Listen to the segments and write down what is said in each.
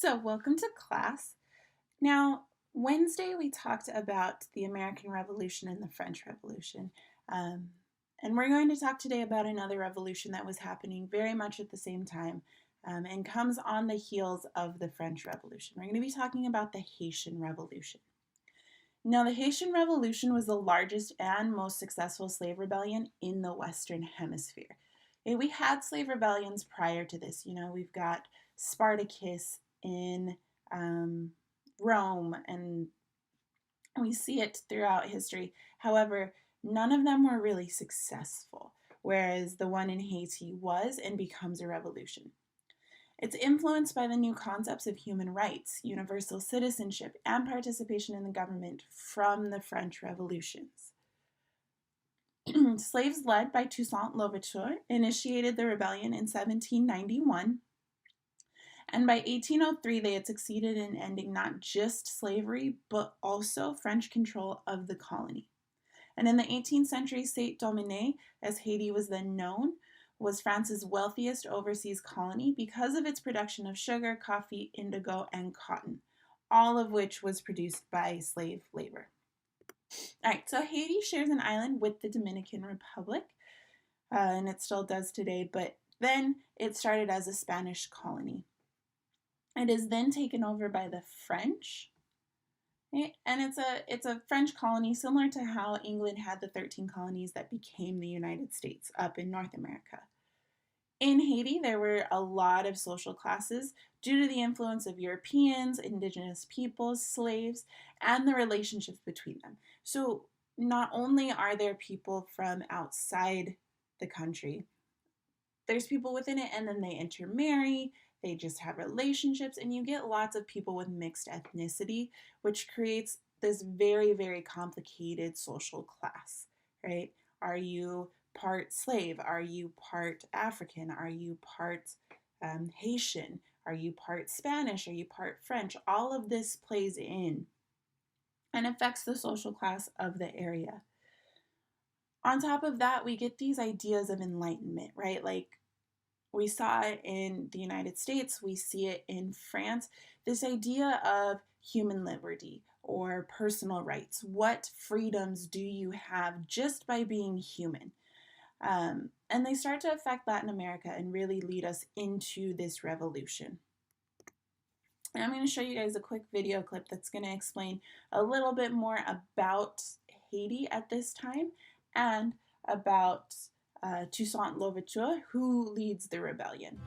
So, welcome to class. Now, Wednesday we talked about the American Revolution and the French Revolution. Um, and we're going to talk today about another revolution that was happening very much at the same time and comes on the heels of the French Revolution. We're going to be talking about the Haitian Revolution. Now, the Haitian Revolution was the largest and most successful slave rebellion in the Western Hemisphere. Okay, we had slave rebellions prior to this. We've got Spartacus in Rome, and we see it throughout history. However, none of them were really successful, whereas the one in Haiti was and becomes a revolution. It's influenced by the new concepts of human rights, universal citizenship, and participation in the government from the French revolutions. Slaves led by Toussaint Louverture initiated the rebellion in 1791, and by 1803 they had succeeded in ending not just slavery, but also French control of the colony. And in the 18th century, Saint-Domingue, as Haiti was then known, was France's wealthiest overseas colony because of its production of sugar, coffee, indigo, and cotton, all of which was produced by slave labor. All right, so Haiti shares an island with the Dominican Republic, and it still does today, but then it started as a Spanish colony. It is then taken over by the French, okay? And it's a French colony similar to how England had the 13 colonies that became the United States up in North America. In Haiti, there were a lot of social classes due to the influence of Europeans, indigenous peoples, slaves, and the relationships between them. So not only are there people from outside the country, there's people within it, and then they intermarry, they just have relationships, and you get lots of people with mixed ethnicity, which creates this very, very complicated social class, right? Are you part slave? Are you part African? Are you part Haitian? Are you part Spanish? Are you part French? All of this plays in and affects the social class of the area. On top of that, we get these ideas of enlightenment, right? Like we saw it in the United States, we see it in France, this idea of human liberty or personal rights. What freedoms do you have just by being human? And they start to affect Latin America and really lead us into this revolution. And I'm going to show you guys a quick video clip that's going to explain a little bit more about Haiti at this time and about Toussaint Louverture, who leads the rebellion.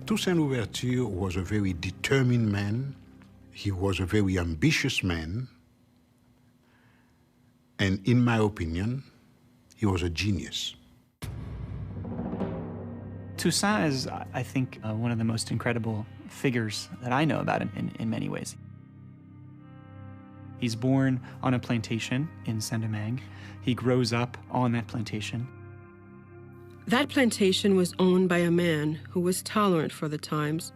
Toussaint Louverture was a very determined man. He was a very ambitious man. And in my opinion, he was a genius. Toussaint is, I think, one of the most incredible figures that I know about in many ways. He's born on a plantation in Saint-Domingue. He grows up on that plantation. That plantation was owned by a man who was tolerant for the times.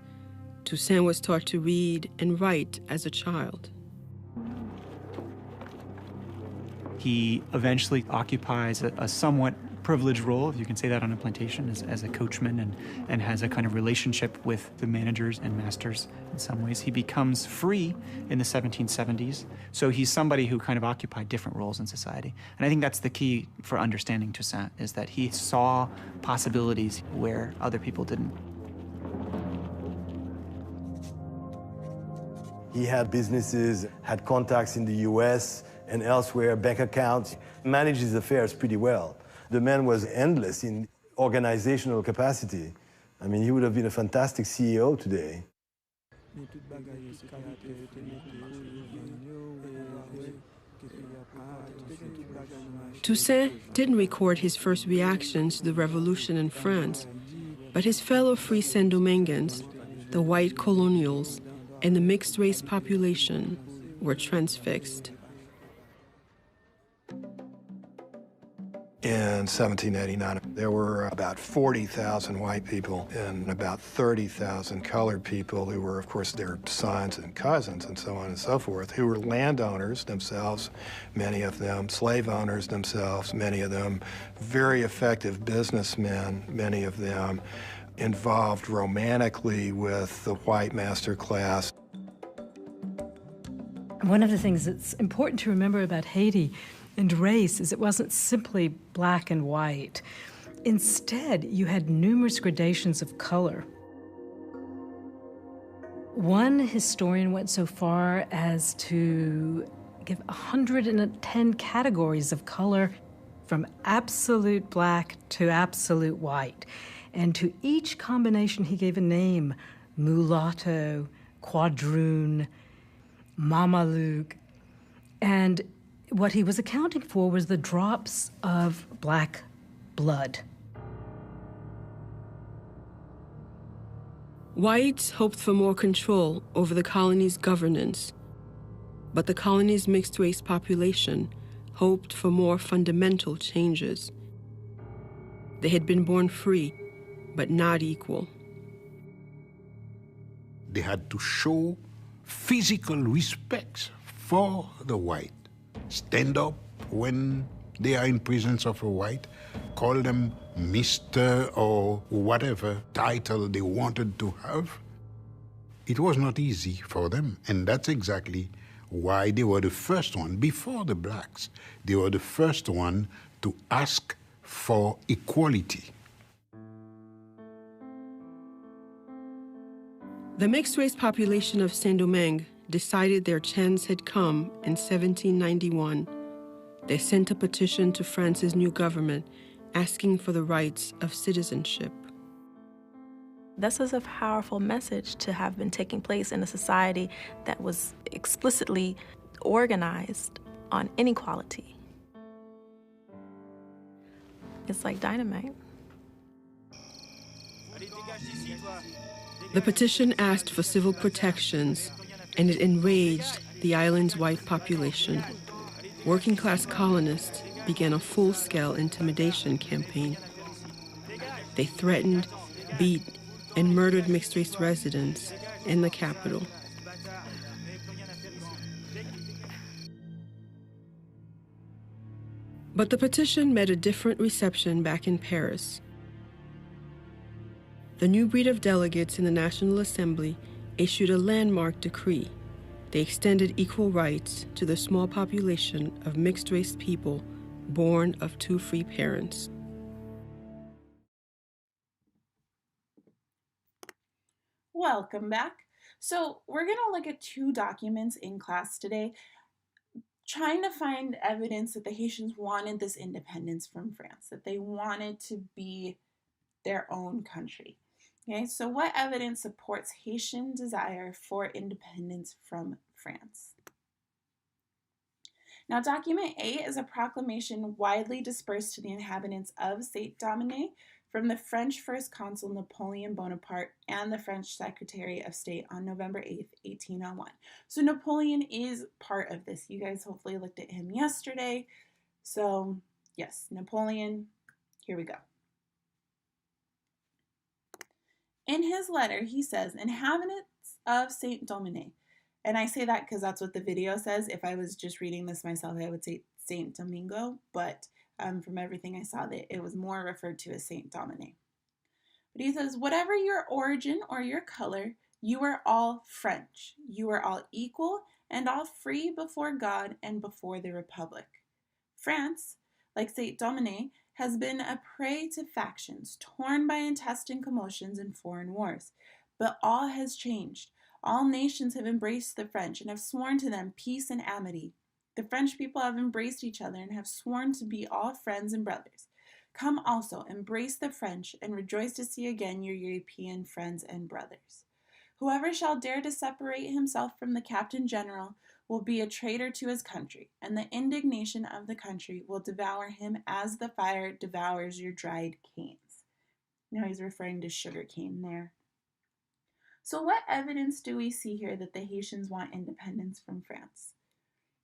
Toussaint was taught to read and write as a child. He eventually occupies a somewhat privileged role, if you can say that, on a plantation as a coachman and has a kind of relationship with the managers and masters in some ways. He becomes free in the 1770s, so he's somebody who kind of occupied different roles in society. And I think that's the key for understanding Toussaint, is that he saw possibilities where other people didn't. He had businesses, had contacts in the US and elsewhere, bank accounts, managed his affairs pretty well. The man was endless in organizational capacity. I mean, he would have been a fantastic CEO today. Toussaint didn't record his first reactions to the revolution in France, but his fellow free Saint-Domingueans, the white colonials, and the mixed-race population were transfixed. In 1789, there were about 40,000 white people and about 30,000 colored people who were, of course, their sons and cousins and so on and so forth, who were landowners themselves, many of them, slave owners themselves, many of them, very effective businessmen, many of them, involved romantically with the white master class. One of the things that's important to remember about Haiti and race is it wasn't simply black and white. Instead, you had numerous gradations of color. One historian went so far as to give 110 categories of color from absolute black to absolute white. And to each combination, he gave a name: mulatto, quadroon, Mamaluke. And what he was accounting for was the drops of black blood. Whites hoped for more control over the colony's governance, but the colony's mixed-race population hoped for more fundamental changes. They had been born free, but not equal. They had to show physical respect for the white. Stand up when they are in presence of a white, call them Mr. or whatever title they wanted to have. It was not easy for them, and that's exactly why they were the first one, before the blacks, they were the first one to ask for equality. The mixed-race population of Saint-Domingue decided their chance had come in 1791. They sent a petition to France's new government asking for the rights of citizenship. This is a powerful message to have been taking place in a society that was explicitly organized on inequality. It's like dynamite. The petition asked for civil protections, and it enraged the island's white population. Working-class colonists began a full-scale intimidation campaign. They threatened, beat, and murdered mixed-race residents in the capital. But the petition met a different reception back in Paris. The new breed of delegates in the National Assembly issued a landmark decree. They extended equal rights to the small population of mixed-race people born of two free parents. Welcome back. So we're going to look at two documents in class today, trying to find evidence that the Haitians wanted this independence from France, that they wanted to be their own country. Okay, so what evidence supports Haitian desire for independence from France? Now, document A is a proclamation widely dispersed to the inhabitants of Saint-Domingue from the French First Consul Napoleon Bonaparte and the French Secretary of State on November 8th, 1801. So Napoleon is part of this. You guys hopefully looked at him yesterday. So yes, Napoleon, here we go. In his letter, he says, inhabitants of Saint-Domingue. And I say that because that's what the video says. If I was just reading this myself, I would say Saint Domingo, but from everything I saw, that it was more referred to as Saint-Domingue. But he says, whatever your origin or your color, you are all French. You are all equal and all free before God and before the Republic. France, like Saint-Domingue, has been a prey to factions, torn by intestine commotions and foreign wars. But all has changed. All nations have embraced the French and have sworn to them peace and amity. The French people have embraced each other and have sworn to be all friends and brothers. Come also, embrace the French, and rejoice to see again your European friends and brothers. Whoever shall dare to separate himself from the Captain General will be a traitor to his country, and the indignation of the country will devour him as the fire devours your dried canes. Now he's referring to sugar cane there. So what evidence do we see here that the Haitians want independence from France?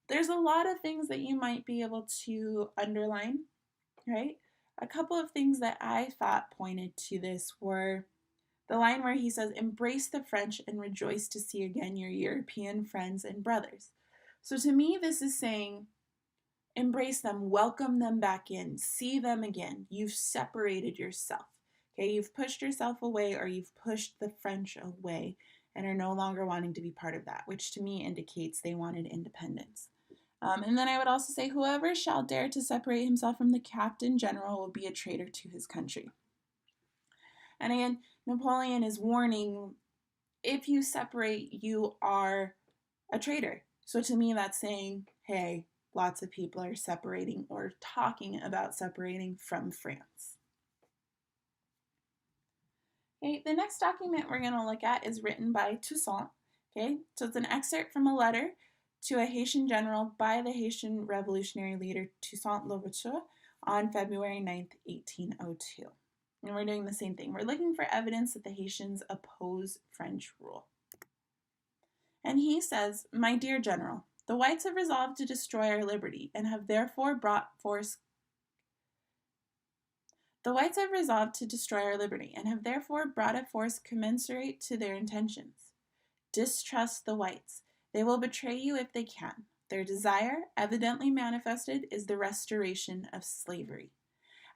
There's a lot of things that you might be able to underline, right? A couple of things that I thought pointed to this were the line where he says, embrace the French and rejoice to see again your European friends and brothers. So to me, this is saying, embrace them, welcome them back in, see them again. You've separated yourself. Okay, you've pushed yourself away, or you've pushed the French away and are no longer wanting to be part of that, which to me indicates they wanted independence. And then I would also say, whoever shall dare to separate himself from the captain general will be a traitor to his country. And again, Napoleon is warning, if you separate, you are a traitor. So to me, that's saying, hey, lots of people are separating or talking about separating from France. Okay, the next document we're going to look at is written by Toussaint. Okay, so it's an excerpt from a letter to a Haitian general by the Haitian revolutionary leader Toussaint Louverture on February 9th, 1802. And we're doing the same thing. We're looking for evidence that the Haitians oppose French rule. And he says, "My dear general, the whites have resolved to destroy our liberty and have therefore brought force The whites have resolved to destroy our liberty and have therefore brought a force commensurate to their intentions. Distrust the whites. They will betray you if they can. Their desire, evidently manifested, is the restoration of slavery.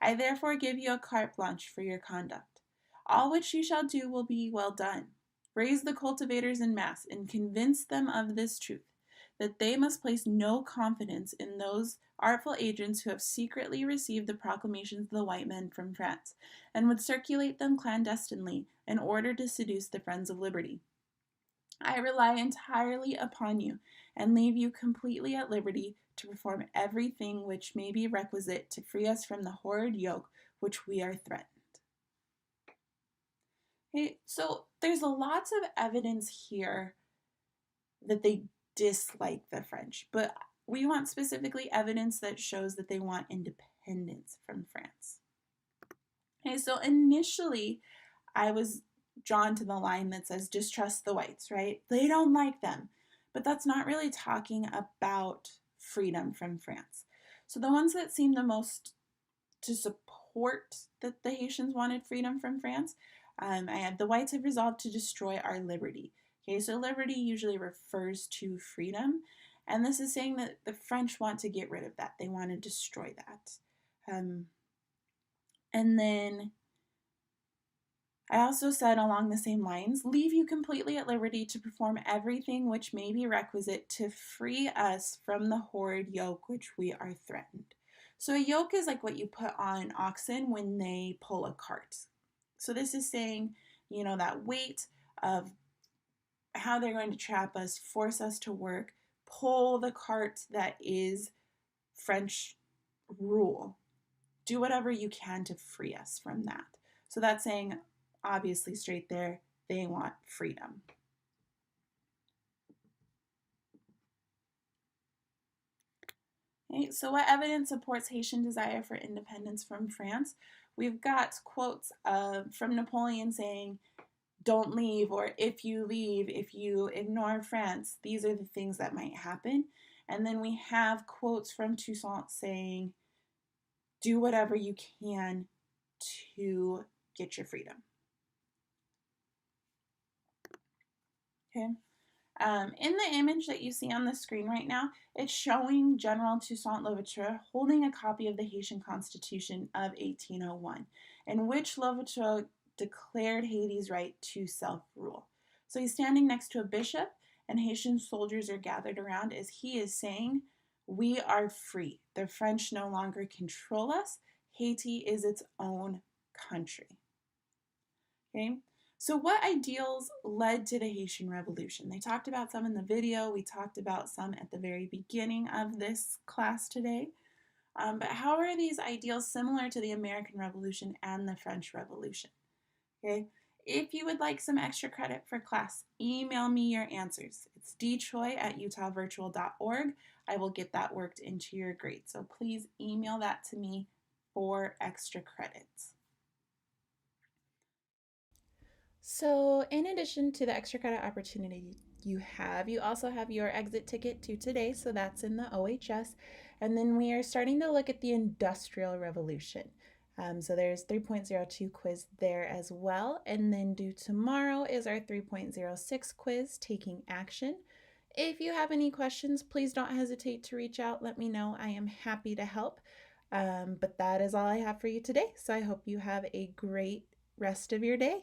I therefore give you a carte blanche for your conduct. All which you shall do will be well done. Raise the cultivators in mass and convince them of this truth, that they must place no confidence in those artful agents who have secretly received the proclamations of the white men from France, and would circulate them clandestinely in order to seduce the friends of liberty. I rely entirely upon you, and leave you completely at liberty to perform everything which may be requisite to free us from the horrid yoke which we are threatened." Okay, so there's lots of evidence here that they dislike the French, but we want specifically evidence that shows that they want independence from France. Okay, so initially I was drawn to the line that says distrust the whites, right? They don't like them, but that's not really talking about freedom from France. So the ones that seem the most to support that the Haitians wanted freedom from France, I have the whites have resolved to destroy our liberty. Okay, so liberty usually refers to freedom, and this is saying that the French want to get rid of that. They want to destroy that. And then I also said along the same lines, leave you completely at liberty to perform everything which may be requisite to free us from the horrid yoke which we are threatened. So a yoke is like what you put on oxen when they pull a cart. So this is saying, that weight of how they're going to trap us, force us to work, pull the cart that is French rule. Do whatever you can to free us from that. So that's saying, obviously straight there, they want freedom. Okay, so what evidence supports Haitian desire for independence from France? We've got quotes from Napoleon saying, don't leave, or if you leave, if you ignore France, these are the things that might happen. And then we have quotes from Toussaint saying, do whatever you can to get your freedom. Okay. In the image that you see on the screen right now, it's showing General Toussaint Louverture holding a copy of the Haitian Constitution of 1801, in which Louverture declared Haiti's right to self-rule. So he's standing next to a bishop, and Haitian soldiers are gathered around as he is saying, we are free. The French no longer control us. Haiti is its own country. Okay. So what ideals led to the Haitian Revolution? They talked about some in the video. We talked about some at the very beginning of this class today. But how are these ideals similar to the American Revolution and the French Revolution? Okay. If you would like some extra credit for class, email me your answers. It's dtroy@utahvirtual.org. I will get that worked into your grade. So please email that to me for extra credits. So in addition to the extra credit opportunity you also have your exit ticket to today, so that's in the OHS. And then we are starting to look at the Industrial Revolution. So there's 3.02 quiz there as well. And then due tomorrow is our 3.06 quiz, Taking Action. If you have any questions, please don't hesitate to reach out. Let me know. I am happy to help. But that is all I have for you today. So I hope you have a great rest of your day.